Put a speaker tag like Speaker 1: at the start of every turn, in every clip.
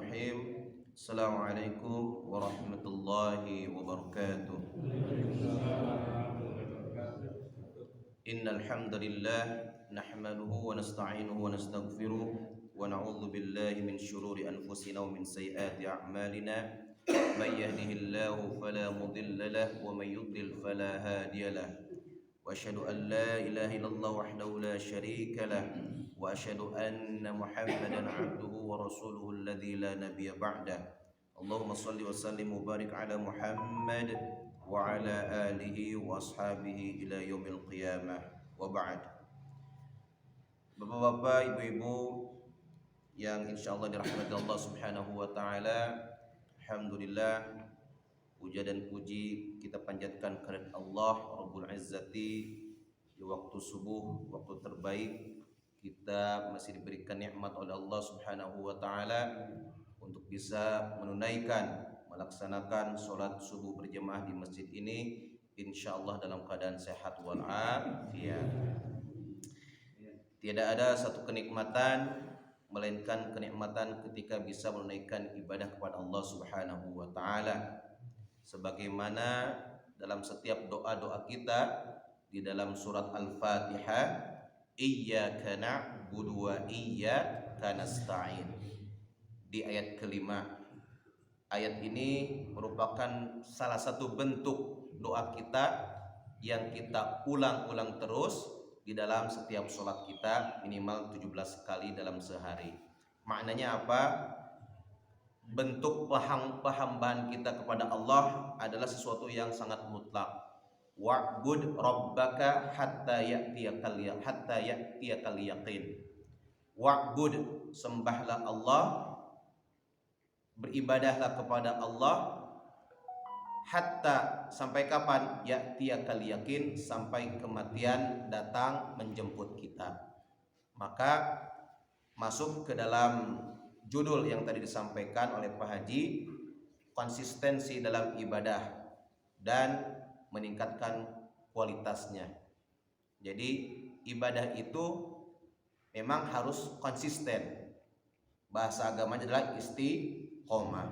Speaker 1: Bismillahirrahmanirrahim. Assalamualaikum warahmatullahi wabarakatuh. Innal hamdalillah nahmaduhu wa nasta'inuhu wa nastaghfiruh wa na'udzu billahi min shururi anfusina wa min sayyiati a'malina. May yahdihillahu fala mudilla lahu wa may yudlil fala hadiya lahu. Wa asyhadu an la ilaha illallah wahdahu la syarika lahu wa asyhadu anna Muhammadan 'abduhu wa rasuluhu alladzi la nabiyya ba'da. Allahumma shalli wa sallim wa barik ala Muhammad wa ala alihi wa ashabihi ila yaumil qiyamah. Wa ba'd. Bapak-bapak, ibu-ibu yang insyaallah dirahmati Allah Subhanahu wa taala, alhamdulillah puja dan puji kita panjatkan kepada Allah Rabbul Izzati. Di waktu subuh, waktu terbaik, kita masih diberikan nikmat oleh Allah Subhanahu wa taala untuk bisa menunaikan, melaksanakan sholat subuh berjamaah di masjid ini insyaallah dalam keadaan sehat wal afiat. Tidak ada satu kenikmatan melainkan kenikmatan ketika bisa menunaikan ibadah kepada Allah Subhanahu wa taala. Sebagaimana dalam setiap doa-doa kita di dalam surat Al-Fatihah, iyyaka na'budu wa iyyaka nasta'in. Di ayat kelima, ayat ini merupakan salah satu bentuk doa kita yang kita ulang-ulang terus di dalam setiap sholat kita minimal 17 kali dalam sehari. Maknanya apa? Bentuk pahambahan kita kepada Allah adalah sesuatu yang sangat mutlak. Wa'bud rabbaka hatta ya'tiyakal yaqin. Wa'bud, sembahlah Allah, beribadahlah kepada Allah, hatta, sampai kapan? Ya'tiyakal yaqin, sampai kematian datang menjemput kita. Maka masuk ke dalam judul yang tadi disampaikan oleh Pak Haji, konsistensi dalam ibadah dan meningkatkan kualitasnya. Jadi ibadah itu memang harus konsisten. Bahasa agamanya adalah istiqomah.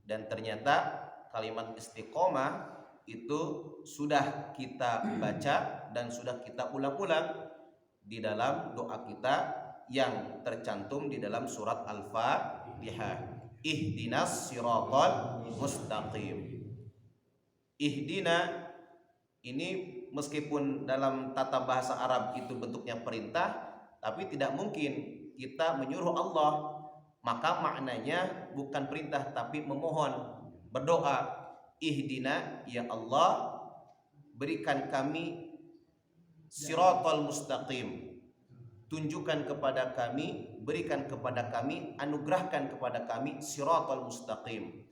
Speaker 1: Dan ternyata kalimat istiqomah itu sudah kita baca dan sudah kita ulang-ulang di dalam doa kita yang tercantum di dalam surat Al-Fatihah. Ihdinas siratal mustaqim. Ihdina ini meskipun dalam tata bahasa Arab itu bentuknya perintah, tapi tidak mungkin kita menyuruh Allah. Maka maknanya bukan perintah tapi memohon, berdoa. Ihdina, ya Allah, berikan kami siratal mustaqim. Tunjukkan kepada kami, berikan kepada kami, anugerahkan kepada kami siratal mustaqim,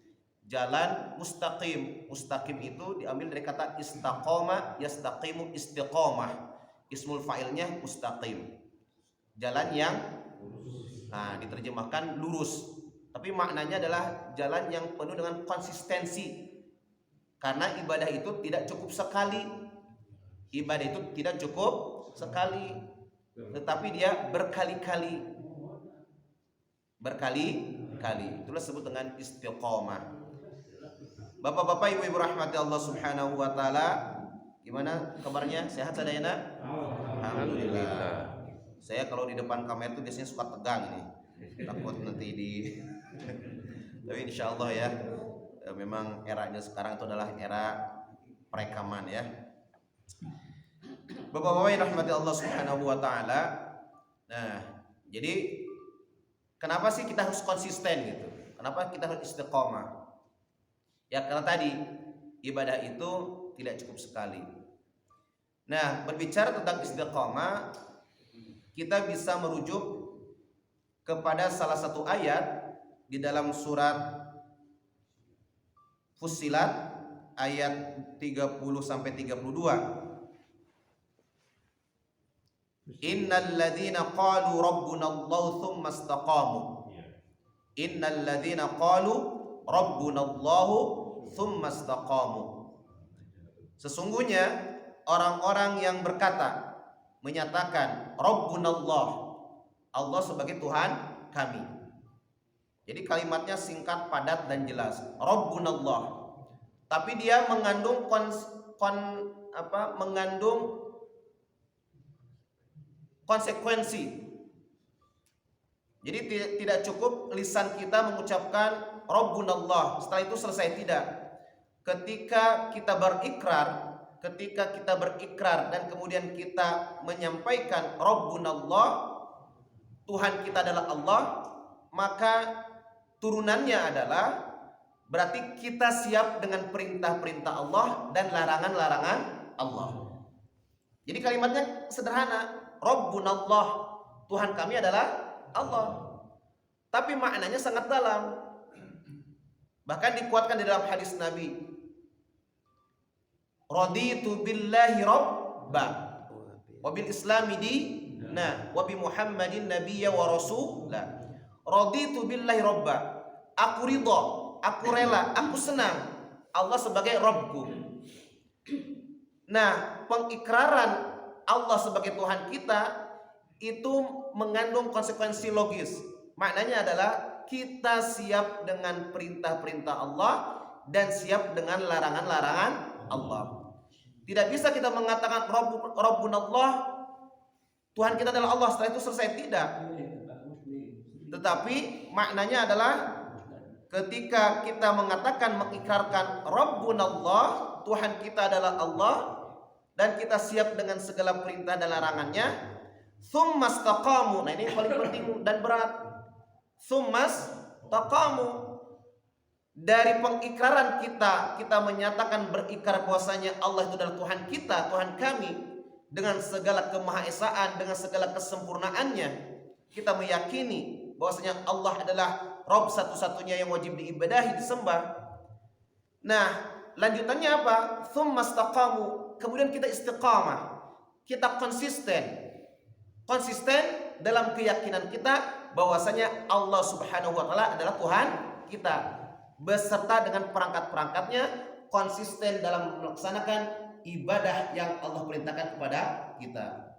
Speaker 1: jalan mustaqim. Mustaqim itu diambil dari kata istaqoma, yastaqimu istiqomah. Ismul fa'ilnya mustaqim, jalan yang diterjemahkan lurus, tapi maknanya adalah jalan yang penuh dengan konsistensi. Karena ibadah itu tidak cukup sekali. Ibadah itu tidak cukup sekali, tetapi dia berkali-kali. Itulah disebut dengan istiqomah. Bapak-bapak, ibu-ibu rahmati Allah Subhanahu wa taala, gimana kabarnya? Sehat sadayana? Alhamdulillah. Saya kalau di depan kamera itu biasanya suka tegang ini. Takut nanti tapi insyaallah ya, memang eranya sekarang itu adalah era perekaman ya. Bapak-bapak yang rahmati Allah Subhanahu wa taala. Nah, jadi kenapa sih kita harus konsisten gitu? Kenapa kita harus istiqomah? Ya karena tadi ibadah itu tidak cukup sekali. Nah, berbicara tentang istiqomah, kita bisa merujuk kepada salah satu ayat di dalam surat Fussilat ayat 30 sampai 32. Innal ladzina qalu rabbuna Allah tsumma istaqamu. Innal ladzina qalu rabbuna Allah tsumma istaqamu. Sesungguhnya orang-orang yang berkata, menyatakan rabbuna Allah, Allah sebagai Tuhan kami. Jadi kalimatnya singkat, padat dan jelas. Rabbunallah. Tapi dia mengandung mengandung konsekuensi. Jadi tidak cukup lisan kita mengucapkan Rabbunallah, setelah itu selesai, tidak. Ketika kita berikrar dan kemudian kita menyampaikan Rabbunallah, Tuhan kita adalah Allah, maka turunannya adalah berarti kita siap dengan perintah-perintah Allah dan larangan-larangan Allah. Jadi kalimatnya sederhana, Rabbunallah, Tuhan kami adalah Allah. Tapi maknanya sangat dalam. Bahkan dikuatkan di dalam hadis Nabi, raditu billahi rabba wa bil islami dina wa bi Muhammadin nabiyya wa rasulah. Raditu billahi rabba, aku ridha, aku rela, aku senang Allah sebagai Rabbku. Nah, pengikraran Allah sebagai Tuhan kita itu mengandung konsekuensi logis. Maknanya adalah kita siap dengan perintah-perintah Allah dan siap dengan larangan-larangan Allah. Tidak bisa kita mengatakan Rabbunallah, Tuhan kita adalah Allah, setelah itu selesai, tidak. Tetapi maknanya adalah ketika kita mengatakan, mengikrarkan Rabbunallah, Tuhan kita adalah Allah, dan kita siap dengan segala perintah dan larangannya, tsumastaqamu. Nah, ini paling penting dan berat. Tsumastaqamu. Dari pengikraran kita menyatakan, berikrar bahwasanya Allah itu adalah Tuhan kita, Tuhan kami, dengan segala kemahaesaan, dengan segala kesempurnaannya. Kita meyakini bahwasanya Allah adalah Rabb satu-satunya yang wajib diibadahi, disembah. Nah, lanjutannya apa? Tsumastaqamu. Kemudian kita istiqamah, kita konsisten dalam keyakinan kita bahwasanya Allah Subhanahu wa taala adalah Tuhan kita, beserta dengan perangkat-perangkatnya, konsisten dalam melaksanakan ibadah yang Allah perintahkan kepada kita.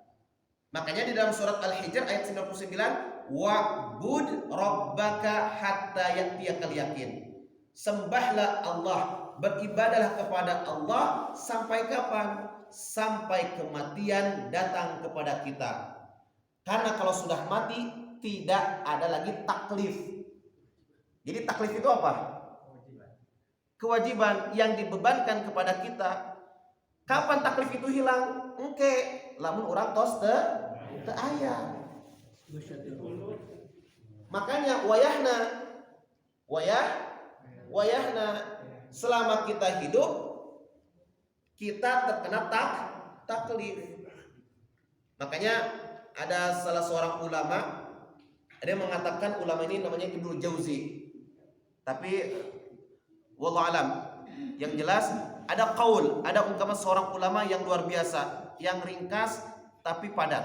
Speaker 1: Makanya di dalam surat Al-Hijr ayat 99, wa'bud rabbaka hatta ya'tiyakal yakin. Sembahlah Allah, beribadahlah kepada Allah sampai kapan? Sampai kematian datang kepada kita. Karena kalau sudah mati tidak ada lagi taklif. Jadi taklif itu apa? Kewajiban yang dibebankan kepada kita. Kapan taklif itu hilang? Engke, lamun orang tos teu aya. Makanya wayahna selama kita hidup kita terkena taklif. Makanya ada salah seorang ulama, ada yang mengatakan, ulama ini namanya Ibnu Jauzi. Tapi wallahu alam, yang jelas ada qaul, ada ungkapan seorang ulama yang luar biasa, yang ringkas tapi padat.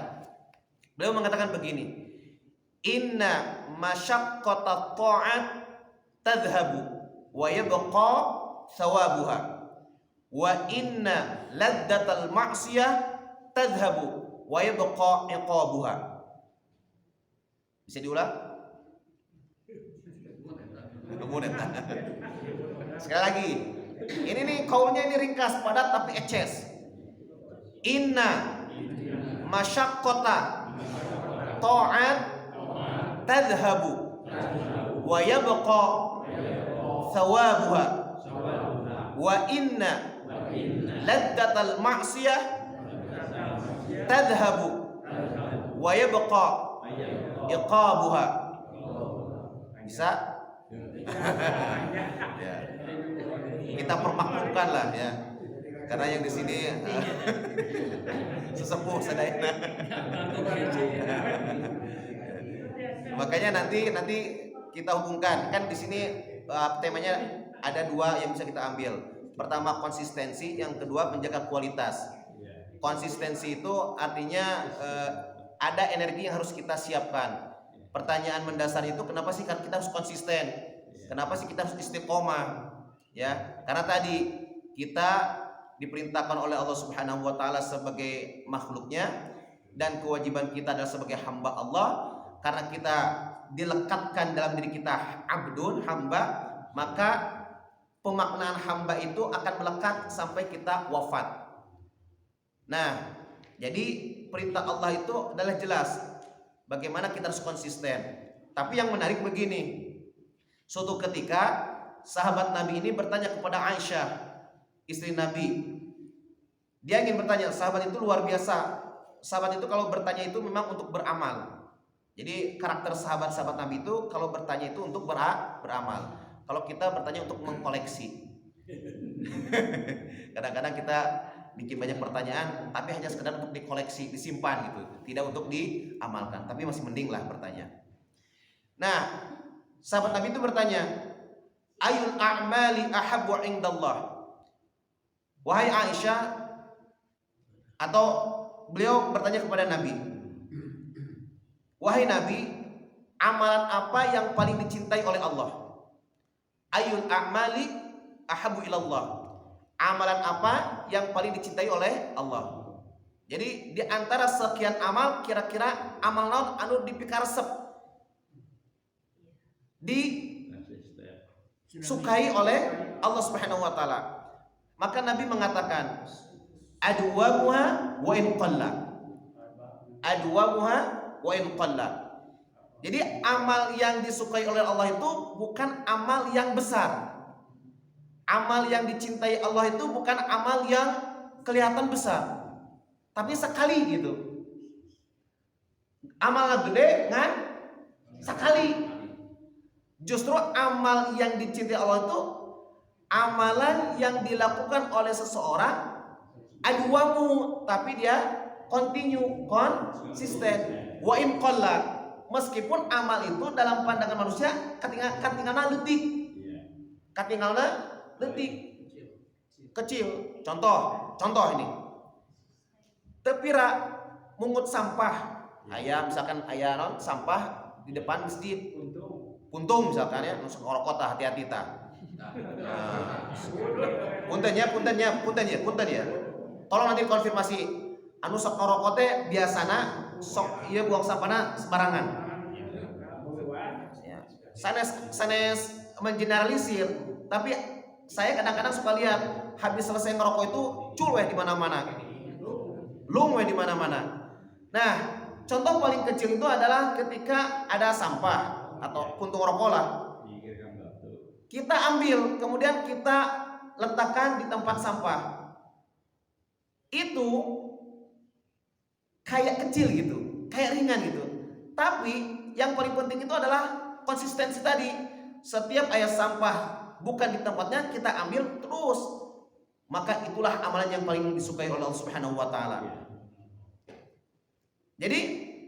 Speaker 1: Beliau mengatakan begini, inna masyaqqata ta'at tadhhabu wa yabqa thawabuha wa inna laddatal ma'siyah tadhhabu wa yabqa iqabuha. Bisa diulang? Sekali lagi. Ini nih kaulnya ini ringkas, padat tapi eces. Inna masyaqqata ta'at tadhhabu wa yabqa thawabuha wa inna laddatal ma'siyah tadhhabu wa yabqa iqabuha. Bisa? Ya. Kita permaklumkan lah ya. Karena yang di sini sesepuh sadayana. Makanya nanti kita hubungkan, kan di sini temanya ada dua yang bisa kita ambil. Pertama konsistensi, yang kedua menjaga kualitas. Konsistensi itu artinya ada energi yang harus kita siapkan. Pertanyaan mendasar itu, kenapa sih kita harus konsisten? Kenapa sih kita harus istiqomah? Ya, karena tadi kita diperintahkan oleh Allah Subhanahu wa taala sebagai makhluknya, dan kewajiban kita adalah sebagai hamba Allah. Karena kita dilekatkan dalam diri kita abdun, hamba, maka pemaknaan hamba itu akan melekat sampai kita wafat. Nah, jadi perintah Allah itu adalah jelas. Bagaimana kita harus konsisten. Tapi yang menarik begini, suatu ketika sahabat Nabi ini bertanya kepada Aisyah, istri Nabi. Dia ingin bertanya, sahabat itu luar biasa. Sahabat itu kalau bertanya itu memang untuk beramal. Jadi karakter sahabat-sahabat Nabi itu kalau bertanya itu untuk beramal. Kalau kita bertanya untuk mengkoleksi. Kadang-kadang kita bikin banyak pertanyaan tapi hanya sekedar untuk dikoleksi, disimpan gitu, tidak untuk diamalkan. Tapi masih mending lah bertanya. Nah, sahabat Nabi itu bertanya, ayul a'mali ahabbu indallah. Wahai Aisyah, atau beliau bertanya kepada Nabi, wahai Nabi, amalan apa yang paling dicintai oleh Allah? Ayul a'mali ahabbu ilallah. Amalan apa yang paling dicintai oleh Allah? Jadi di antara sekian amal, kira-kira amal naon anu dipikaresep, disukai oleh Allah Subhanahu wa taala. Maka Nabi mengatakan, adwamuha wa in qalla. Adwamuha wa in qalla. Jadi amal yang disukai oleh Allah itu bukan amal yang besar. Amal yang dicintai Allah itu bukan amal yang kelihatan besar, tapi sekali gitu. Amal gede ngan sekali. Justru amal yang dicintai Allah itu amalan yang dilakukan oleh seseorang adwamu, tapi dia continue, konsisten. Wa in qalla, meskipun amal itu dalam pandangan manusia katingalna leutik. Katingalna leutik, kecil. Contoh ini. Tepira mungut sampah. Misalkan aya sampah di depan masjid. Puntung misalkan ya, nusuk ngerokok tah hati-hati tah. Punten ya. Tolong nanti konfirmasi. Anu sok ngerokok teh biasana sok ieu buang sampahna sembarangan. Ya. Sanes mengeneralisir, tapi saya kadang-kadang suka lihat habis selesai ngerokok itu cul weh di mana-mana. Lung weh di mana-mana. Nah, contoh paling kecil itu adalah ketika ada sampah atau puntung rokok lah. Kita ambil, kemudian kita letakkan di tempat sampah. Itu kayak kecil gitu, kayak ringan gitu. Tapi yang paling penting itu adalah konsistensi tadi. Setiap ayat sampah bukan di tempatnya kita ambil terus, maka itulah amalan yang paling disukai oleh Allah Subhanahu wa taala. Jadi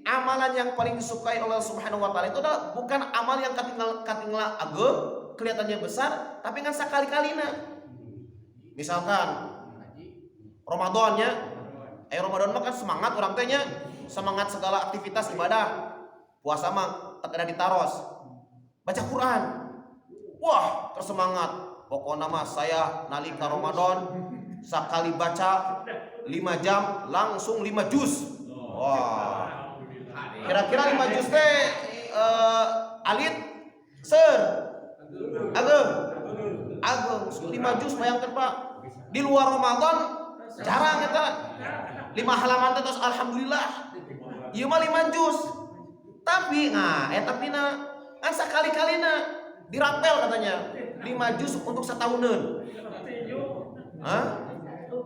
Speaker 1: amalan yang paling disukai oleh Allah Subhanahu wa taala itu adalah bukan amal yang katinggal ageng, kelihatannya besar, tapi kan sakali-kalina. Misalkan Ramadannya, Ramadan mah kan semangat orang teh nya, semangat segala aktivitas ibadah. Puasa mah tak ada ditaros. Baca Quran. Wah, tersemangat. Pokoknya mah saya nalika Ramadan sekali baca 5 jam langsung 5 juz. Wah. Kira-kira 5 juz teh alit ser ageng 5 juz, bayangkan Pak. Di luar Ramadan jarang eta 5 halaman terus alhamdulillah. Ieu mah 5 juz. Tapi eta pina kan sakali-kalina dirapel katanya 5 juz untuk setahunan.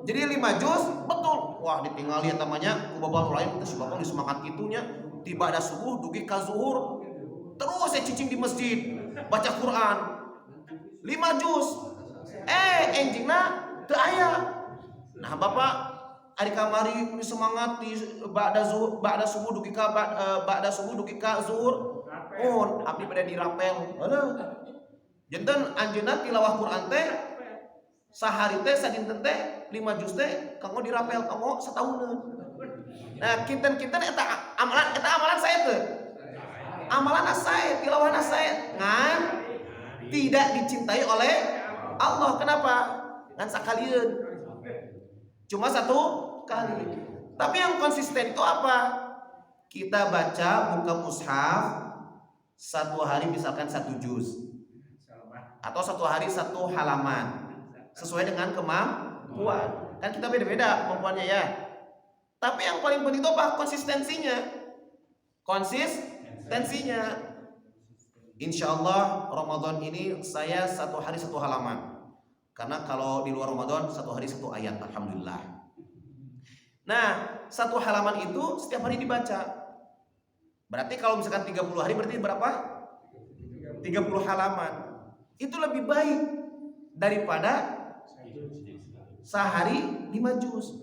Speaker 1: Jadi 5 juz betul. Wah, ditinggal lihat namanya ku bapak lain terus bapak disemangat kitunya tiba ada subuh dugi ka zuhur. Terus saya cicing di masjid baca Quran 5 juz. Enjingna teu aya. Nah, bapak ari kamari semangat di ba'da subuh dugi ka zuhur. Abdi pada dirapel. Janten anjeunna tilawah Quran teh sahari teh sadinten teh 5 juz teh kanggo dirapel kanggo setahunan. Nah, kinten-kinten eta amalan saya teh. Amalan saya, tilawahna saya ngan tidak dicintai oleh Allah. Kenapa? Ngan sakalian. Cuma 1 kali. Tapi yang konsisten itu apa? Kita baca buka mushaf satu hari misalkan 1 juz, atau satu hari 1 halaman, sesuai dengan kemampuan. Kan kita beda-beda kemampuannya ya. Tapi yang paling penting itu apa? Konsistensinya. Insya Allah Ramadan ini saya 1 hari 1 halaman. Karena kalau di luar Ramadan 1 hari 1 ayat, alhamdulillah. Nah, 1 halaman itu setiap hari dibaca. Berarti kalau misalkan 30 hari berarti berapa? 30 halaman. Itu lebih baik daripada sehari 5 juz.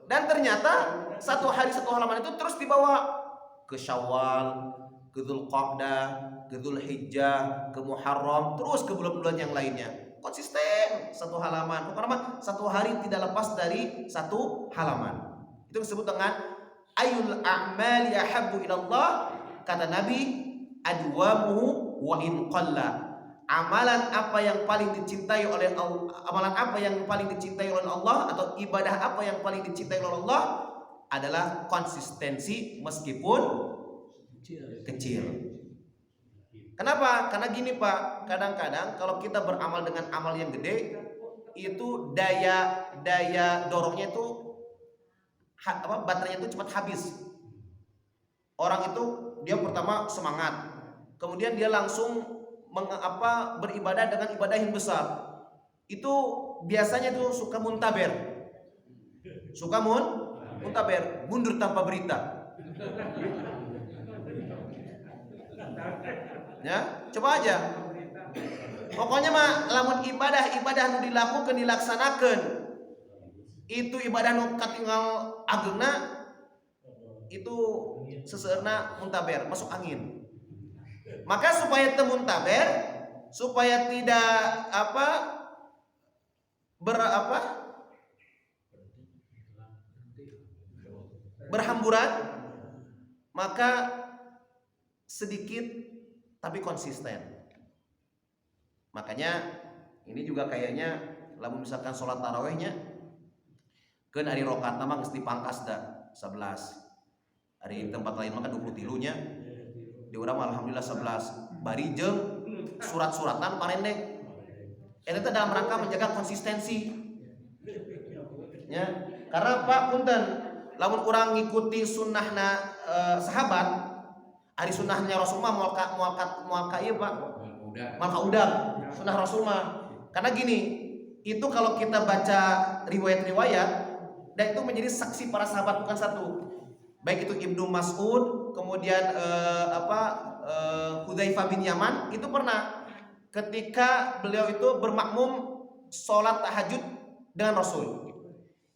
Speaker 1: Dan ternyata 1 hari 1 halaman itu terus dibawa ke Syawal, ke Dzulqa'dah, ke Dzulhijjah, ke Muharram, terus ke bulan-bulan yang lainnya. Konsisten 1 halaman. Karena 1 hari tidak lepas dari 1 halaman. Itu disebut dengan ayul a'mali ahabbu ilallah, kata Nabi, adwamuhu wa in qalla. Amalan apa yang paling dicintai oleh Allah, atau ibadah apa yang paling dicintai oleh Allah adalah konsistensi meskipun kecil. Kenapa? Karena gini Pak, kadang-kadang kalau kita beramal dengan amal yang gede, itu daya dorongnya itu baterainya itu cepat habis. Orang itu dia pertama semangat, kemudian dia langsung beribadah dengan ibadah yang besar. Itu biasanya tuh suka muntaber, mundur tanpa berita. Ya, coba aja. Pokoknya mah lamun ibadah nu dilaksanakan itu ibadah nu katinggal ageuna itu seseurna muntaber, masuk angin. Maka supaya temuntaber, supaya tidak berhamburan, maka sedikit tapi konsisten. Makanya ini juga kayaknya lamun misalkan sholat tarawehnya kan hari rokaat mah geus dipangkas da 11. Hari tempat lain mah kan 23 nya. Di urang alhamdulillah 11. Bari jeung surat-suratan parendek. Eta dalam rangka menjaga konsistensi. Ya, karena Pak punten, lamun urang ngikuti sunnahna sahabat, ari sunnahnya Rasulullah moal ka ieu Pak. Moal ka udag, sunnah Rasulullah. Karena gini, itu kalau kita baca riwayat-riwayat, dan itu menjadi saksi para sahabat bukan satu. Baik itu Ibnu Mas'ud, kemudian Hudzaifah bin Yaman, itu pernah ketika beliau itu bermakmum sholat tahajud dengan Rasul.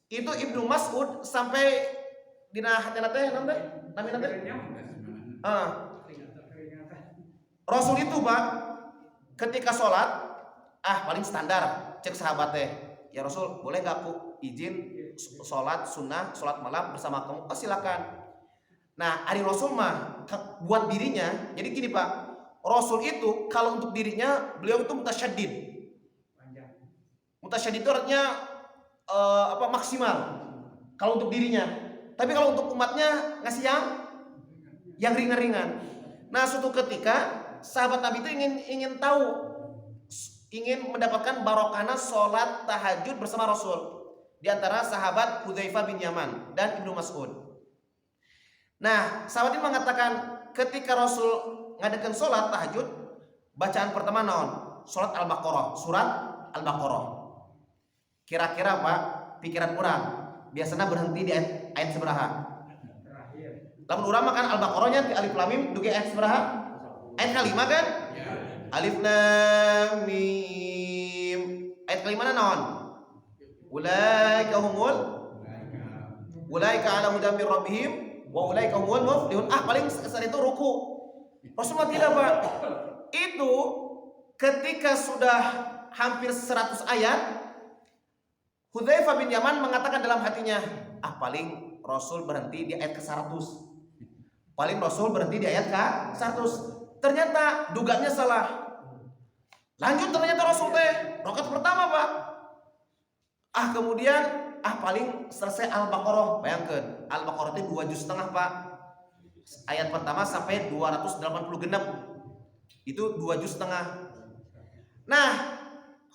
Speaker 1: Itu Ibnu Mas'ud sampai dina hatena teh namina teh Rasul itu Pak ketika sholat paling standar cek sahabat teh, ya Rasul boleh gak aku izin sholat sunnah, sholat malam bersama kamu? Silakan. Nah, hari Rasul mah buat dirinya, jadi gini Pak, Rasul itu kalau untuk dirinya beliau itu mutasyaddid. Mutasyaddid itu artinya maksimal kalau untuk dirinya. Tapi kalau untuk umatnya ngasih yang ringan-ringan. Nah, suatu ketika sahabat Nabi itu ingin tahu, ingin mendapatkan barokahna sholat tahajud bersama Rasul. Di antara sahabat Hudzaifah bin Yaman dan Ibnu Mas'ud. Nah, sahabat ini mengatakan ketika Rasul ngadakan sholat tahajud, bacaan pertama naon? Surat Al-Baqarah, surat Al-Baqarah. Kira-kira Pak, pikiran orang biasanya berhenti di ayat seberapa? Lamun urang makan Al-Baqarahnya di alif lam mim dugi ayat seberapa? Ayat kelima kan? Alif lam mim. Ayat kelima naon? Ulaika ala hudan min rabbihim wa ulaika humul muflihun. Paling saat itu ruku. Rasulullah tidak Pak. Itu ketika sudah hampir 100 ayat, Hudzaifah bin Yaman mengatakan dalam hatinya, paling Rasul berhenti di ayat ke-100. Paling Rasul berhenti di ayat ke-100. Ternyata dugaannya salah. Lanjut ternyata Rasul teh rakaat pertama Pak. Kemudian paling selesai Al-Baqarah. Bayangkan, Al-Baqarah itu 2 juz setengah Pak. Ayat pertama sampai 280 genep. Itu 2,5 juz. Nah,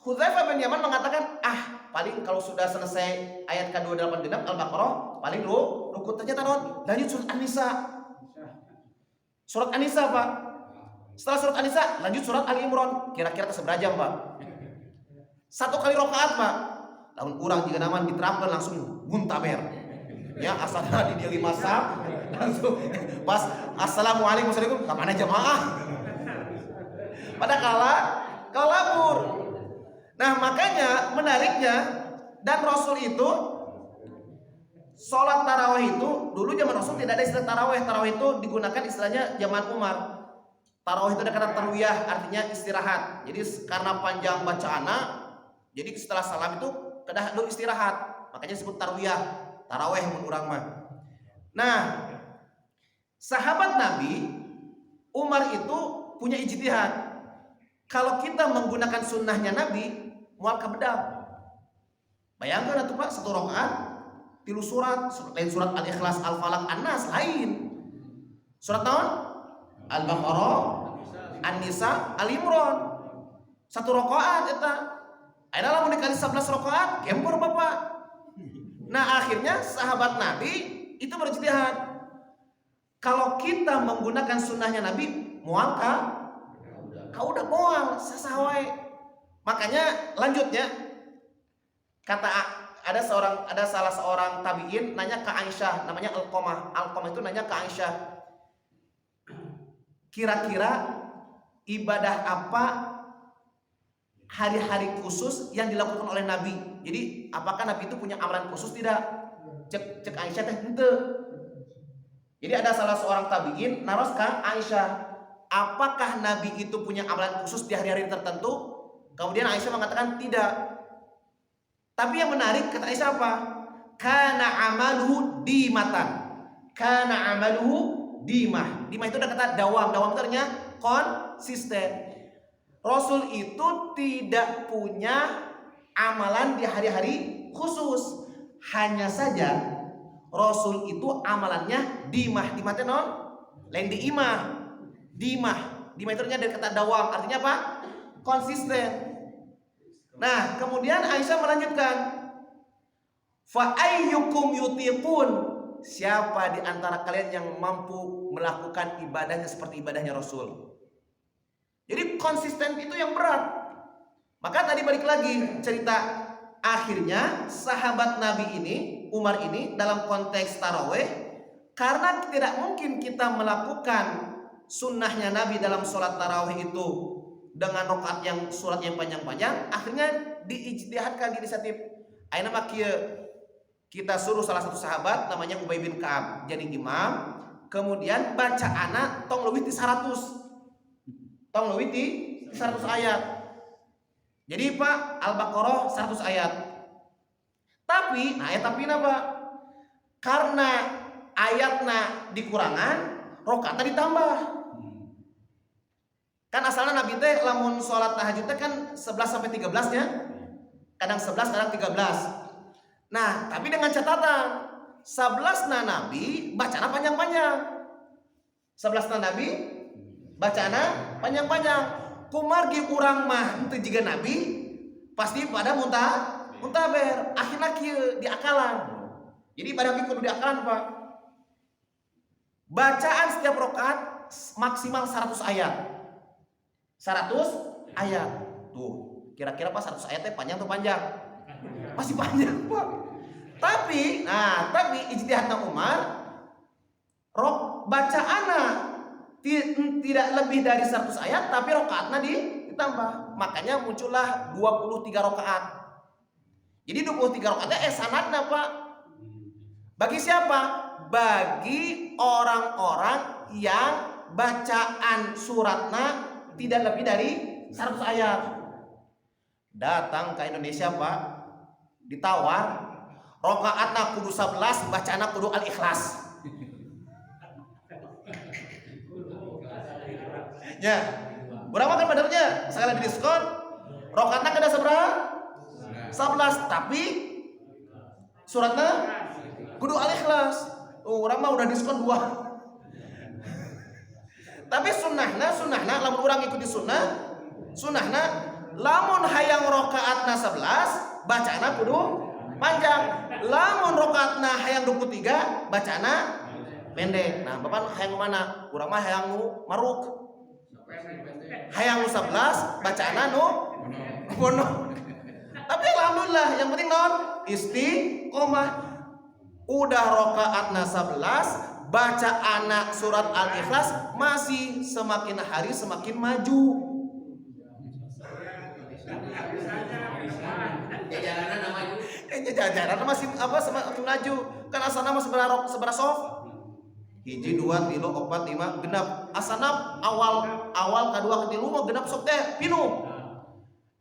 Speaker 1: Hudzaifah bin Yaman mengatakan, paling kalau sudah selesai ayat ke-286 Al-Baqarah, paling ruku. Ternyata lanjut surat An-Nisa. Surat An-Nisa, Pak. Setelah surat An-Nisa, lanjut surat Ali Imran. Kira-kira seberajam, Pak. 1 kali rakaat, Pak. Lamun kurang jika naman diterapkan langsung muntaber. Ya, asalnya di dia 5 sah, langsung pas assalamualaikum warahmatullahi wabarakatuh, kemana jamaah? Pada kalabur. Nah, makanya menariknya, dan Rasul itu sholat tarawih itu dulu zaman Rasul tidak ada istilah tarawih. Tarawih itu digunakan istilahnya zaman Umar. Tarawih itu ada kata tarwiyah, artinya istirahat. Jadi karena panjang bacaannya, jadi setelah salam itu kedah lu istirahat, makanya disebut tarwiyah, tarawih mun urang mah. Nah, sahabat Nabi Umar itu punya ijtihad. Kalau kita menggunakan sunnahnya Nabi, mual kabedam. Bayangkan atuh Pak, 1 rakaat 3 surat, lain surat Al-Ikhlas, Al-Falaq, An-Nas lain. Surat naon? Al-Baqarah, An-Nisa, Al-Imran. 1 rakaat eta. Ayeuna lamun dikali 11 rakaat, kempur Bapak. Nah, akhirnya sahabat Nabi itu berijtihad. Kalau kita menggunakan sunnahnya Nabi, mual kau udah mual sasawae. Makanya lanjutnya kata ada salah seorang tabi'in nanya ke Aisyah, namanya Alqamah. Alqamah itu nanya ke Aisyah, kira-kira ibadah apa hari-hari khusus yang dilakukan oleh Nabi? Jadi apakah Nabi itu punya amalan khusus tidak? Cek Aisyah teh henteu. Jadi ada salah seorang tabi'in naros ka Aisyah, apakah Nabi itu punya amalan khusus di hari-hari tertentu? Kemudian Aisyah mengatakan tidak. Tapi yang menarik kata Aisyah apa? Kana amaluhu dimatan. Kana amaluhu dimah. Dimah itu ada kata dawam. Dawam itu artinya konsisten. Rasul itu tidak punya amalan di hari-hari khusus. Hanya saja Rasul itu amalannya dimah. Dimah itu non? Lain diimah. Dimah itu artinya dari kata dawam. Artinya apa? Konsisten. Nah, kemudian Aisyah melanjutkan, fa ayyukum yutiqun, siapa di antara kalian yang mampu melakukan ibadahnya seperti ibadahnya Rasul. Jadi konsisten itu yang berat. Maka tadi balik lagi cerita, akhirnya sahabat Nabi ini, Umar ini dalam konteks tarawih, karena tidak mungkin kita melakukan sunnahnya Nabi dalam sholat tarawih itu dengan rakaat yang surat yang panjang-panjang, akhirnya diijtihadkan, diinisiatif. Ayeuna mah kieu, kita suruh salah satu sahabat namanya Ubay bin Ka'ab jadi imam, kemudian bacaana tong leuwih ti 100. Tong leuwih ti 100 ayat. Jadi Pak, Al-Baqarah 100 ayat. Tapi, tapina Pak, karena ayatna dikurangan, rakaatna ditambah. Kan asalnya Nabi teh lamun sholat tahajud teh kan 11 sampai 13 nya. Kadang 11, kadang 13. Nah, tapi dengan catatan 11 na Nabi bacana panjang-panjang. 11 na Nabi bacana panjang-panjang. Kumargi urang mah teu jiga Nabi pasti pada muntaber. Akhirnya kieu diakalan. Jadi ibadah kudu diakalan, Pak. Bacaan setiap rakaat maksimal 100 ayat. 100 ayat. Tuh, kira-kira Pak 100 ayatnya panjang atau panjang? Masih panjang, Pak. Tapi ijtihadna Umar, bacaanna tidak lebih dari 100 ayat, tapi rakaatna ditambah. Makanya muncullah 23 rakaat. Jadi 23 rakaatnya sanadna, Pak. Bagi siapa? Bagi orang-orang yang bacaan suratna tidak lebih dari 100 ayat. Datang ke Indonesia, Pak, ditawar rakaatna kudu 11, bacaana kudu Al-Ikhlas. Ya, berapa kan benernya? Sekali diskon, rakaatna kada seberapa? 11, tapi suratna kudu Al-Ikhlas. Urang mah udah diskon 2. Tapi sunnahna lamun urang ikuti sunnahna lamun hayang rakaatna 11 bacana kudu panjang. Lamun rakaatna hayang 23 bacana pendek. Nah, Bapak hayang mana? Urang mah hayang nu maruk. Hayang nu 11 bacana nu bono. Tapi alhamdulillah yang penting naon? Istiqomah. Udah rakaatna 11 baca anak surat Al-Ikhlas masih semakin hari semakin maju. Jajaran masih semakin maju. Kan asana masih seberapa soft. Hiji 2 3 4 5 genap. Asana awal kedua ketilu mah genap sok teh pinu.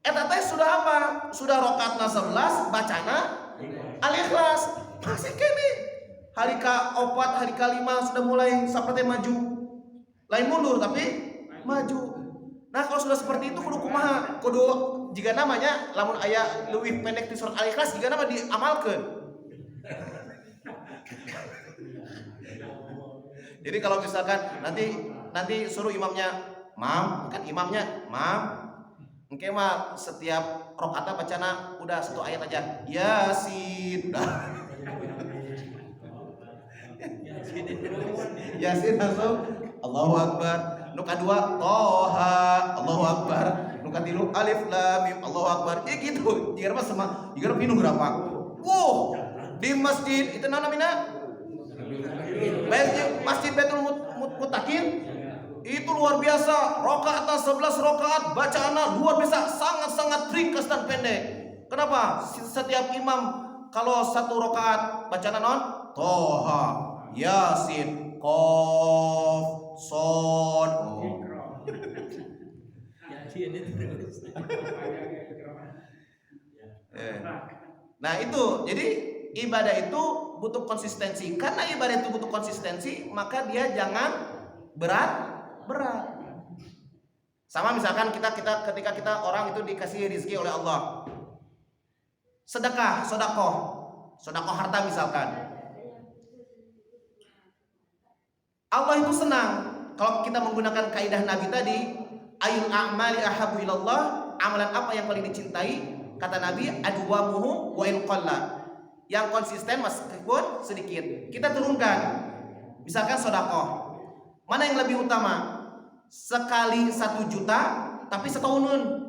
Speaker 1: Eta teh sudah apa? Sudah rakaatna 11 bacana Al-Ikhlas. Masih kene. Hari ke-4, hari ke-5 sudah mulai seperti maju. Lain mundur tapi maju. Nah, kalau sudah seperti itu kudu kumaha? Kudu jika namanya lamun aya leuwih pendek di surat Al-Ikhlas jika nama diamalkeun. Jadi kalau misalkan nanti suruh imamnya, "Mam," kan imamnya, "Mam, engke mah setiap rakaatna bacana udah 1 ayat aja. Yasin." Yasin langsung Allahu Akbar. Nu kadua Toha Allahu Akbar. Nu katilu Alif Lam Mim Allahu Akbar. Ya gitu. Jika mah sama jika pinu berapa? Di masjid itu namanya Masjid Baitul Mutakin itu luar biasa. Rakaatna 11 rakaat bacaannya luar biasa, sangat-sangat ringkas dan pendek. Kenapa? Setiap imam kalau 1 rakaat bacaan non Toha, Yasin, Qaf, Shad. Nah itu, jadi ibadah itu butuh konsistensi. Karena ibadah itu butuh konsistensi, maka dia jangan berat. Sama misalkan ketika kita orang itu dikasih rezeki oleh Allah, sodakoh harta misalkan. Allah itu senang kalau kita menggunakan kaidah Nabi tadi, ayul a'mali ahabu ilallah, amalan apa yang paling dicintai? Kata Nabi, adwamuhu wa in qalla. Yang konsisten meskipun sedikit. Kita turunkan. Misalkan sedekah. Mana yang lebih utama? Sekali 1 juta tapi setahunan.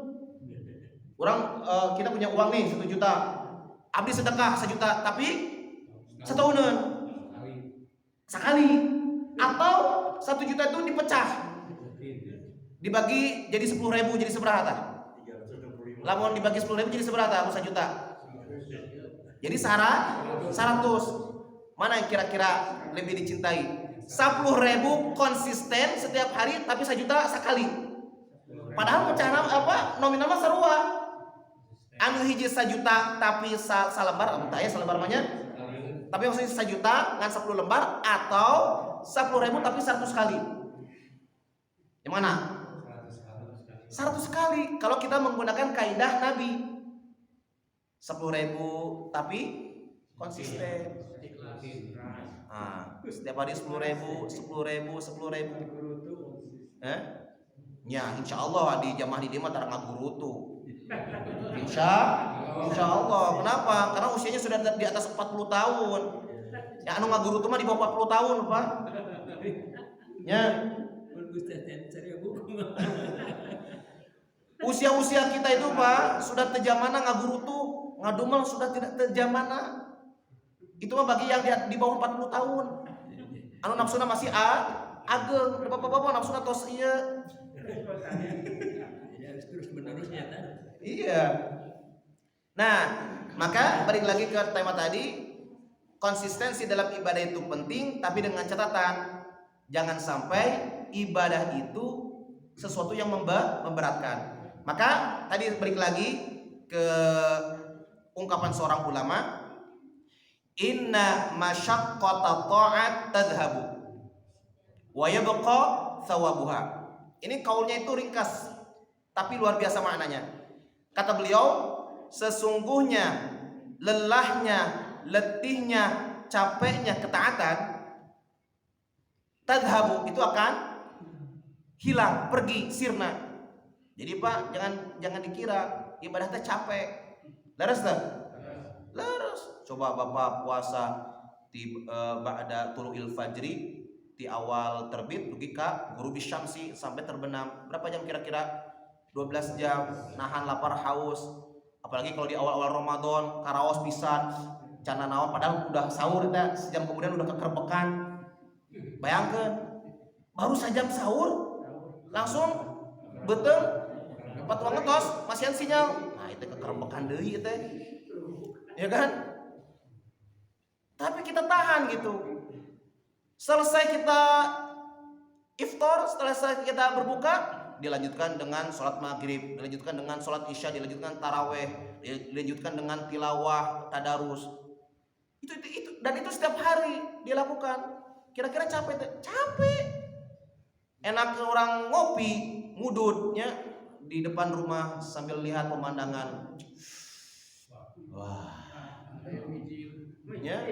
Speaker 1: Kita punya uang nih 1 juta. Abdi sedekah 1 juta tapi setahunan. Sekali. Atau 1 juta itu dipecah, dibagi jadi 10.000 jadi seberapa? Lamun dibagi 10.000 jadi seberapa? 1 juta. Jadi 100. Mana yang kira-kira lebih dicintai? 10.000 konsisten setiap hari tapi 1 juta sekali. Padahal pecahan nominalnya sarua. Anu hiji 1 juta tapi salembar, entah ya salembar namanya. Tapi maksudnya 1 juta dengan 10 lembar atau 10.000 tapi 100 kali. Yang mana? 100 kali. Kalau kita menggunakan kaidah Nabi, 10.000 tapi konsisten. Setiap hari 10.000. Ya, insya Allah di jamaah di Dima tarang ngagurutu. Insya Allah. Kenapa? Karena usianya sudah di atas 40 tahun. Ya anu ngagurutu mah di bawah 40 tahun, Pak. Ya. Usia-usia kita itu, Pak, sudah tejamana ngagurutu, ngadumel sudah tidak tejamana. Itu mah bagi yang di bawah 40 tahun. Anu nafsuna masih ageng, bapak-bapak nafsuna tos ieu. Terus menerusnya kan? Iya. Nah, maka balik lagi ke tema tadi, konsistensi dalam ibadah itu penting, tapi dengan catatan jangan sampai ibadah itu sesuatu yang memberatkan. Maka tadi balik lagi ke ungkapan seorang ulama, inna masyaqqata ta'at tadhhabu wa yabqa thawabuha. Ini kaulnya itu ringkas tapi luar biasa maknanya. Kata beliau, sesungguhnya lelahnya, letihnya, capeknya ketaatan tadhhabu itu akan hilang, pergi, sirna. Jadi Pak, jangan dikira ibadah teh capek. Laras tak? Laras. Coba Bapak puasa ba'da tulu'il fajri, di awal terbit dugi ka ghurubi syamsi sampai terbenam. Berapa jam kira-kira? 12 jam. Nahan lapar haus. Apalagi kalau di awal-awal Ramadan karaos pisan, cana naon padahal udah sahur dah, sejam kemudian udah kekerbekan. Bayangkan, baru sajam sahur langsung betul patuang ngetos masihan sinyal. Nah itu kekerbekan deui teh, ya kan? Tapi kita tahan gitu. Selesai kita iftar, selesai kita berbuka, dilanjutkan dengan sholat maghrib, dilanjutkan dengan sholat isya, dilanjutkan taraweh, dilanjutkan dengan tilawah, tadarus. Itu dan itu setiap hari dilakukan. Kira-kira capek tuh? Capek. Enak orang ngopi, ngudutnya di depan rumah sambil lihat pemandangan. Wah. Ya.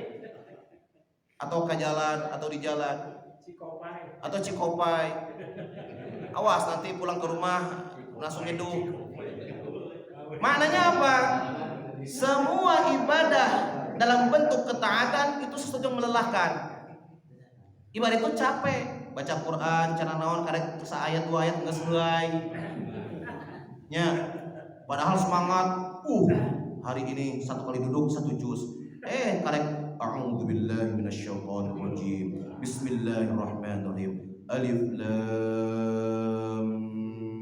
Speaker 1: Atau ke jalan, atau di jalan. Atau Cikopai. Awas nanti pulang ke rumah langsung hidup. Maknanya apa? Semua ibadah dalam bentuk ketaatan itu sesuatu yang melelahkan. Ibadah itu capek. Baca Quran, cana naon karek saayat dua ayat geus heuai. Nya. Padahal semangat. Hari ini 1 kali duduk 1 juz. Karek a'udzubillahi minasyaitonirrajim. Bismillahirrahmanirrahim. Alif lam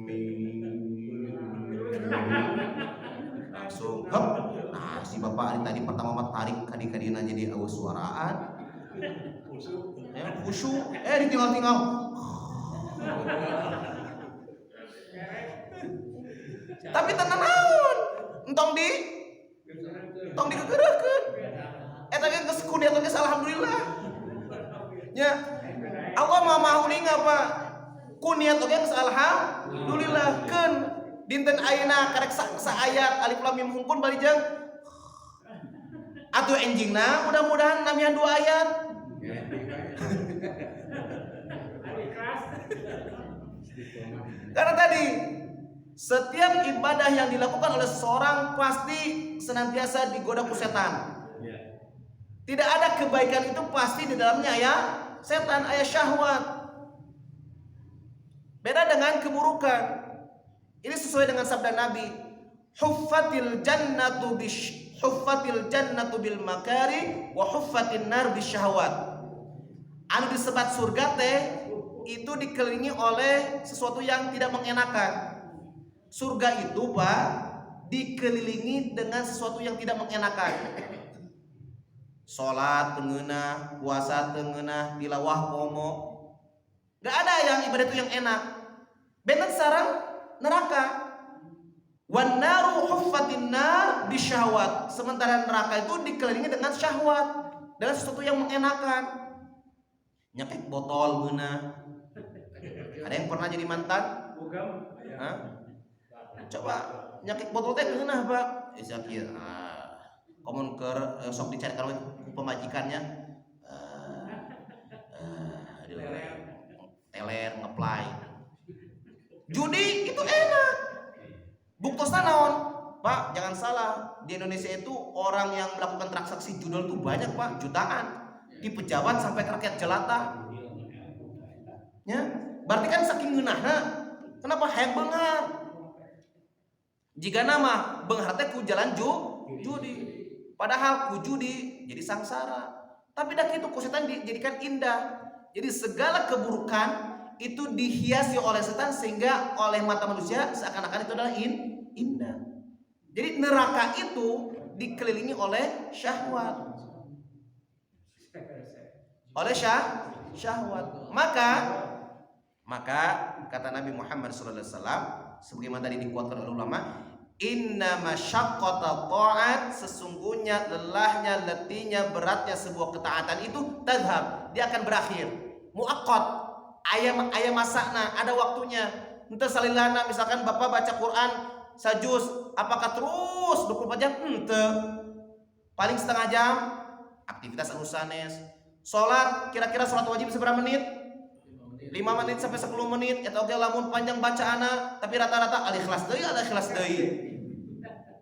Speaker 1: mim. Langsung hop. Nah, si bapak tadi pertama tarik kadi-kadina jadi awas suaraan. Khusyuk. Ditinggal-tinggal. Tapi tenang naon. Entong digegerakeun. Tapi geus kudiat geus alhamdulillah. Nya. Allah mau ningal Pak. Kuniat oge geus alhamdulillah keun dinten ayeuna karek saayat alif lam mim hungkun balijeng. Atuh enjingna mudah-mudahan namian 2 ayat. Karena tadi setiap ibadah yang dilakukan oleh seseorang pasti senantiasa digoda ku setan. Tidak ada kebaikan itu pasti di dalamnya ya setan, aya syahwat. Beda dengan keburukan. Ini sesuai dengan sabda Nabi, huffatil jannatu bil makari wa huffatin nar bisyahwat. Anu disebat surga teh itu dikelilingi oleh sesuatu yang tidak mengenakan. Surga itu Pak dikelilingi dengan sesuatu yang tidak mengenakan. Salat teungeunah, puasa teungeunah, tilawah pomo. Gak ada yang ibadah itu yang enak. Benten sareng neraka. Wan naru huffatin nar bisyahwat. Sementara neraka itu dikelilingi dengan syahwat, dengan sesuatu yang mengenakan. Nyakek botol geunah. Ada yang pernah jadi mantan? Hah? Coba nyakek botol teh geunah, Pak. Sakit. Komun keur sok dicarikan ku pemajikannya. Teler ngeplay. Judi itu enak. Buktosna naon? Pak, jangan salah. Di Indonesia itu orang yang melakukan transaksi judul itu banyak, Pak, jutaan. Di pejabat sampai ke rakyat jelata. Ya, berarti kan saking ngeunahna. Kenapa hayang beunghar? Jika nama beunghar teh ku jalan judi. Padahal ku judi jadi sangsara. Tapi dah kitu ku setan dijadikan indah. Jadi segala keburukan itu dihiasi oleh setan sehingga oleh mata manusia seakan-akan itu adalah indah. Jadi neraka itu dikelilingi oleh syahwat. Oleh syahwat. Maka kata Nabi Muhammad SAW sebagaimana tadi dikuatkan oleh ulama, inna masyaqqata ta'at, sesungguhnya lelahnya, letihnya, beratnya sebuah ketaatan itu tadhab, dia akan berakhir. Muaqqat, ayam masakna, ada waktunya. Ente salilana misalkan Bapak baca Quran sajuz, apakah terus 24 jam? Ente. Paling setengah jam aktivitas anu sanes. Salat, kira-kira salat wajib seberapa menit? 5 5 menit sampai 10 menit eta oge lamun panjang bacaana tapi rata-rata al-ikhlas deui.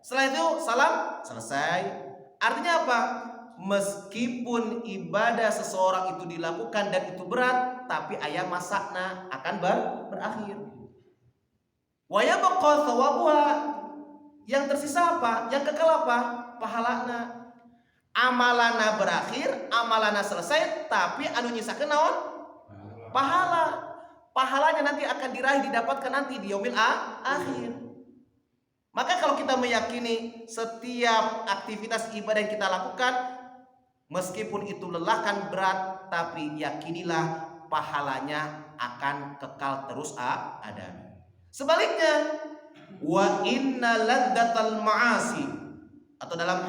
Speaker 1: Setelah itu salam selesai. Artinya apa? Meskipun ibadah seseorang itu dilakukan dan itu berat, tapi aya masakna akan berakhir. Wa yabqa thawabuha, yang tersisa apa? Yang kekal apa? Pahalana. Amalana berakhir, amalana selesai, tapi anu nyisakeun naon? Pahala. Pahalanya nanti akan diraih, didapatkan nanti di yaumil akhir. Maka kalau kita meyakini setiap aktivitas ibadah yang kita lakukan, meskipun itu melelahkan berat, tapi yakinilah pahalanya akan kekal terus ada. Sebaliknya, wa inna ladzatal ma'asi, atau dalam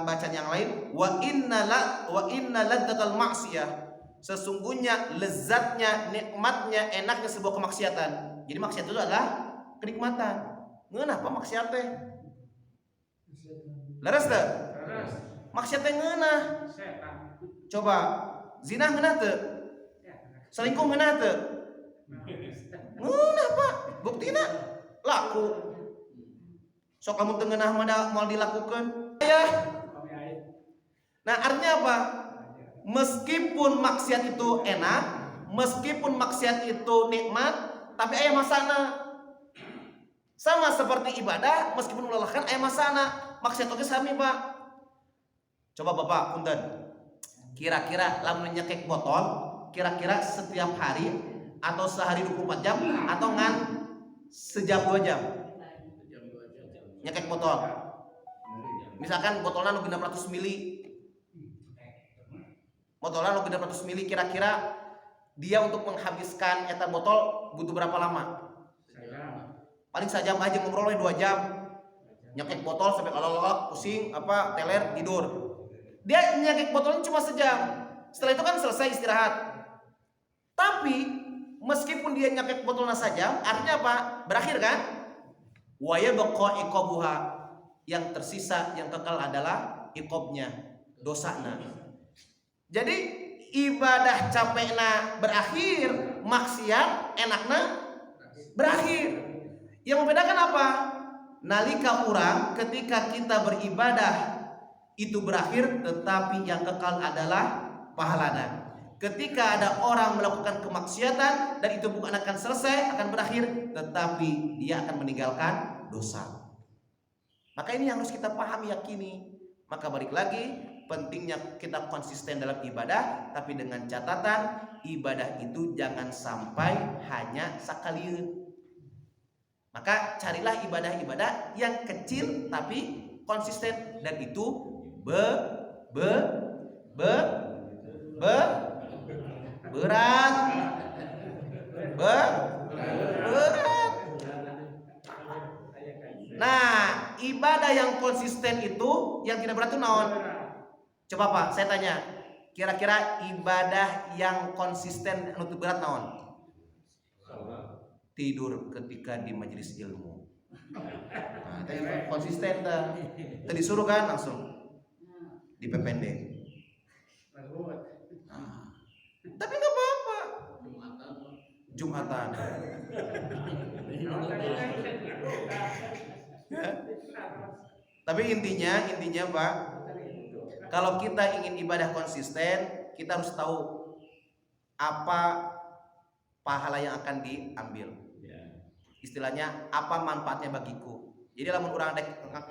Speaker 1: bacaan yang lain, wa inna ladzatal ma'siyah, sesungguhnya lezatnya, nikmatnya, enaknya sebuah kemaksiatan. Jadi maksiat itu adalah kenikmatan. Ngeunah apa maksiat teh? Leres teh? Maksiat teh ngeunah. Coba zina ngeunah teu? Selingkuh ngeunah teu? Ngeunah Pak. Buktina laku. Sok kamu teu ngeunah moal dilakukeun. Ya. Nah, artinya apa? Meskipun maksiat itu enak, meskipun maksiat itu nikmat, tapi aya masana. Sama seperti ibadah, meskipun melelahkan aya masana. Maksiat oge sami, Pak. Coba Bapak punten. Kira-kira lamun nyekek botol, kira-kira setiap hari atau sehari 24 jam atau ngan sejam 2 jam? Nyekek botol. Misalkan botolnya 600 mili. Botolnya 600 mili, kira-kira dia untuk menghabiskan eta botol butuh berapa lama? Paling sejam aja, ngobrolnya 2 jam. Nyekek botol sampai lolok pusing teler tidur. Dia nyekek botolnya cuma sejam. Setelah itu kan selesai istirahat. Tapi meskipun dia nyekek botolnya saja, artinya apa? Berakhir kan? Wa yabqa iqabuha, yang tersisa, yang kekal adalah iqabnya, dosana. Jadi ibadah capekna berakhir, maksiat enakna berakhir. Yang membedakan apa? Nalika urang ketika kita beribadah itu berakhir, tetapi yang kekal adalah pahalana. Ketika ada orang melakukan kemaksiatan dan itu bukan akan selesai, akan berakhir, tetapi dia akan meninggalkan dosa. Maka ini yang harus kita pahami, yakini. Maka balik lagi, pentingnya kita konsisten dalam ibadah, tapi dengan catatan ibadah itu jangan sampai hanya sakalieu. Maka carilah ibadah-ibadah yang kecil tapi konsisten, dan itu berat. Nah, ibadah yang konsisten itu yang tidak berat itu naon? Coba Pak, saya tanya. Kira-kira ibadah yang konsisten anu berat naon? Tidur ketika di majelis ilmu. Nah, tadi konsisten dah. Tadi disuruh kan langsung di PPND. Nah, tapi nggak apa-apa. Jumatan. Tapi intinya Pak, kalau kita ingin ibadah konsisten, kita harus tahu apa pahala yang akan diambil. Istilahnya apa manfaatnya bagiku. Jadi lamun urang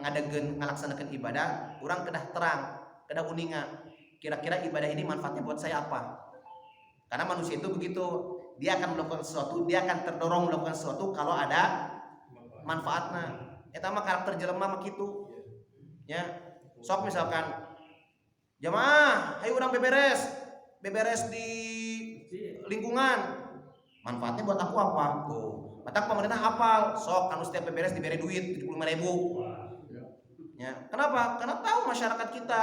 Speaker 1: ngadegeun ngalaksanakeun ibadah, urang kedah terang, kedah uninga. Kira-kira ibadah ini manfaatnya buat saya apa? Karena manusia itu begitu, dia akan melakukan sesuatu, dia akan terdorong melakukan sesuatu kalau ada manfaatnya. Eta mah karakter jelema mah kitu. Ya. Sok misalkan jamaah, ayo urang beberes di lingkungan. Manfaatnya buat aku apa? Tuh. Matak pemerintah hafal, sok anu setiap beberes diberi duit 75.000. Ya. Kenapa? Karena tahu masyarakat kita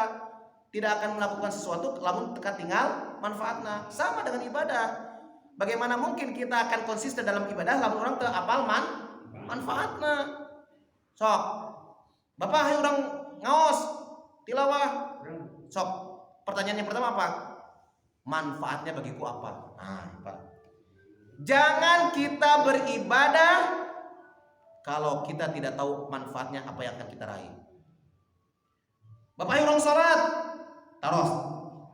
Speaker 1: tidak akan melakukan sesuatu lamun teka tinggal manfaatnya. Sama dengan ibadah. Bagaimana mungkin kita akan konsisten dalam ibadah lamun orang teu apal manfaatnya? Sok. Bapak hayu urang ngaos tilawah. Sok. Pertanyaan yang pertama apa? Manfaatnya bagiku apa? Nah, Pak. Jangan kita beribadah kalau kita tidak tahu manfaatnya apa yang akan kita raih. Bapak orang salat, taruh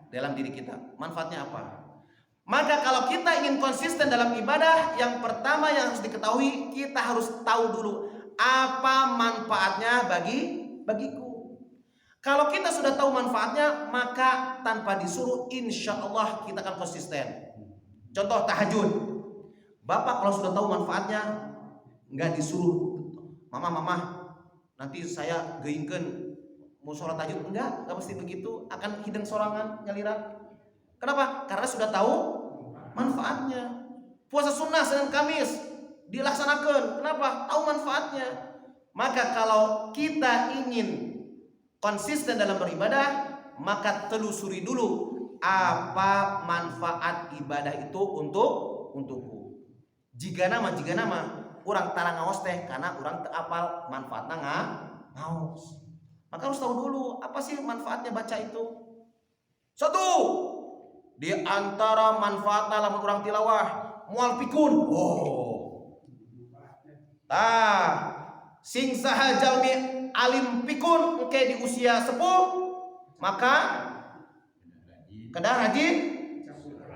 Speaker 1: dalam diri kita, manfaatnya apa? Maka kalau kita ingin konsisten dalam ibadah, yang pertama yang harus diketahui, kita harus tahu dulu apa manfaatnya bagiku. Kalau kita sudah tahu manfaatnya, maka tanpa disuruh, insya Allah kita akan konsisten. Contoh tahajud. Bapak kalau sudah tahu manfaatnya, nggak disuruh, mama, nanti saya geingkeun mau sholat tahajud. Enggak mesti begitu. Akan hidang sorangan nyaliran. Kenapa? Karena sudah tahu manfaatnya. Puasa sunnah Senin Kamis dilaksanakan. Kenapa? Tahu manfaatnya. Maka kalau kita ingin konsisten dalam beribadah, maka telusuri dulu apa manfaat ibadah itu untukku. Jika nama orang tarang ngaos teh karena orang terapal manfaatnya ngaos. Maka harus tahu dulu apa sih manfaatnya baca itu. Satu, di antara manfaatnya lamun urang tilawah moal pikun. Sing saha jalmi alim pikun engke di usia sepuh, maka kedah rajin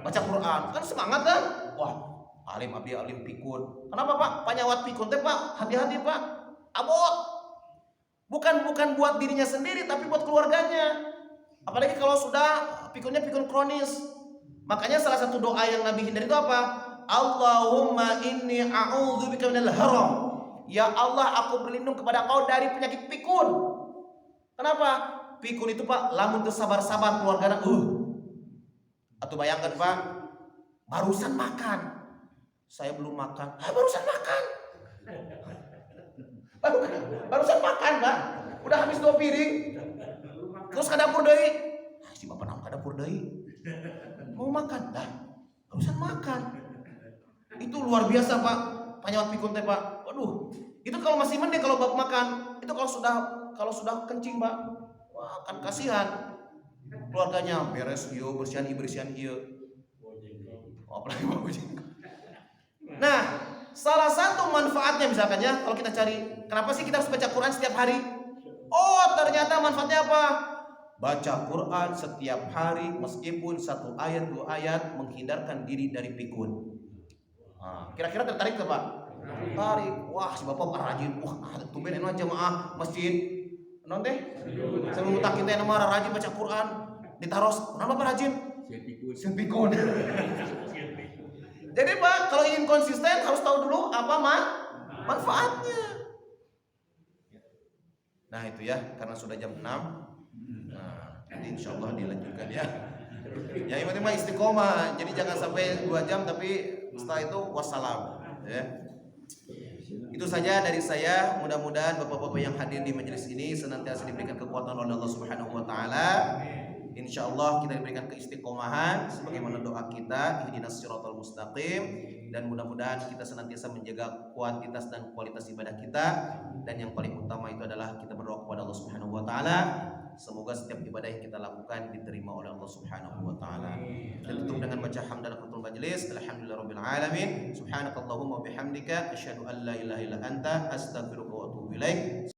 Speaker 1: baca Quran. Kan semangat kan? Wah, alim abdi alim pikun. Kenapa Pak? Panyawat pikun teh Pak, hati-hati Pak. Abot. Bukan buat dirinya sendiri tapi buat keluarganya. Apalagi kalau sudah pikunnya pikun kronis. Makanya salah satu doa yang Nabi hindari itu apa? Allahumma inni a'udzubika minal haram. Ya Allah, aku berlindung kepada Kau dari penyakit pikun. Kenapa? Pikun itu Pak, lamun teu sabar-sabar keluargana Atuh bayangkan Pak, barusan makan. Saya belum makan. Barusan makan. Barusan makan Pak. Udah habis 2 piring. Terus ke dapur deui. Si bapak nang ke dapur deui. Mau makan dah. Barusan makan. Itu luar biasa Pak. Panyawat pikun teh Pak. Waduh. Itu kalau masih mending kalau bapak makan. Itu kalau sudah kencing Pak. Wah, kan kasihan. Keluarganya beres ieu, bersihan ieu. Apalagi mau bojeng. Nah, salah satu manfaatnya misalkan ya, kalau kita cari, kenapa sih kita harus baca Quran setiap hari? Oh, ternyata manfaatnya apa? Baca Quran setiap hari meskipun 1 ayat 2 ayat menghindarkan diri dari pikun. Kira-kira tertarik ke Pak? Tarik. Wah, si bapak rajin. Wah, tumben enak jamaah masjid. Non teh? Sebelum utakin teh nama rajin baca Quran. Ditaros. Kenapa Pak rajin? Sieun pikun. Jadi Pak, kalau ingin konsisten harus tahu dulu apa manfaatnya. Nah itu ya, karena sudah jam 6. Nah, nanti insya Allah dilanjutkan ya. Yang penting mah istiqomah. Jadi jangan sampai 2 jam tapi setelah itu wassalam. Ya. Itu saja dari saya. Mudah-mudahan bapak-bapak yang hadir di majelis ini senantiasa diberikan kekuatan oleh Allah Subhanahu Wa Taala. Insya Allah kita diberikan keistiqomahan sebagaimana doa kita, ihdinas siratal mustaqim, dan mudah-mudahan kita senantiasa menjaga kuantitas dan kualitas ibadah kita, dan yang paling utama itu adalah kita berdoa kepada Allah Subhanahu Wa Taala. Semoga setiap ibadah yang kita lakukan diterima oleh Allah Subhanahu Wa Taala. Kita tutup dengan baca hamdalah kutul majlis. Alhamdulillahirabbil alamin. Subhanakallahumma bihamdika asyhadu an la ilaha illa anta astaghfiruka wa atubu ilaik.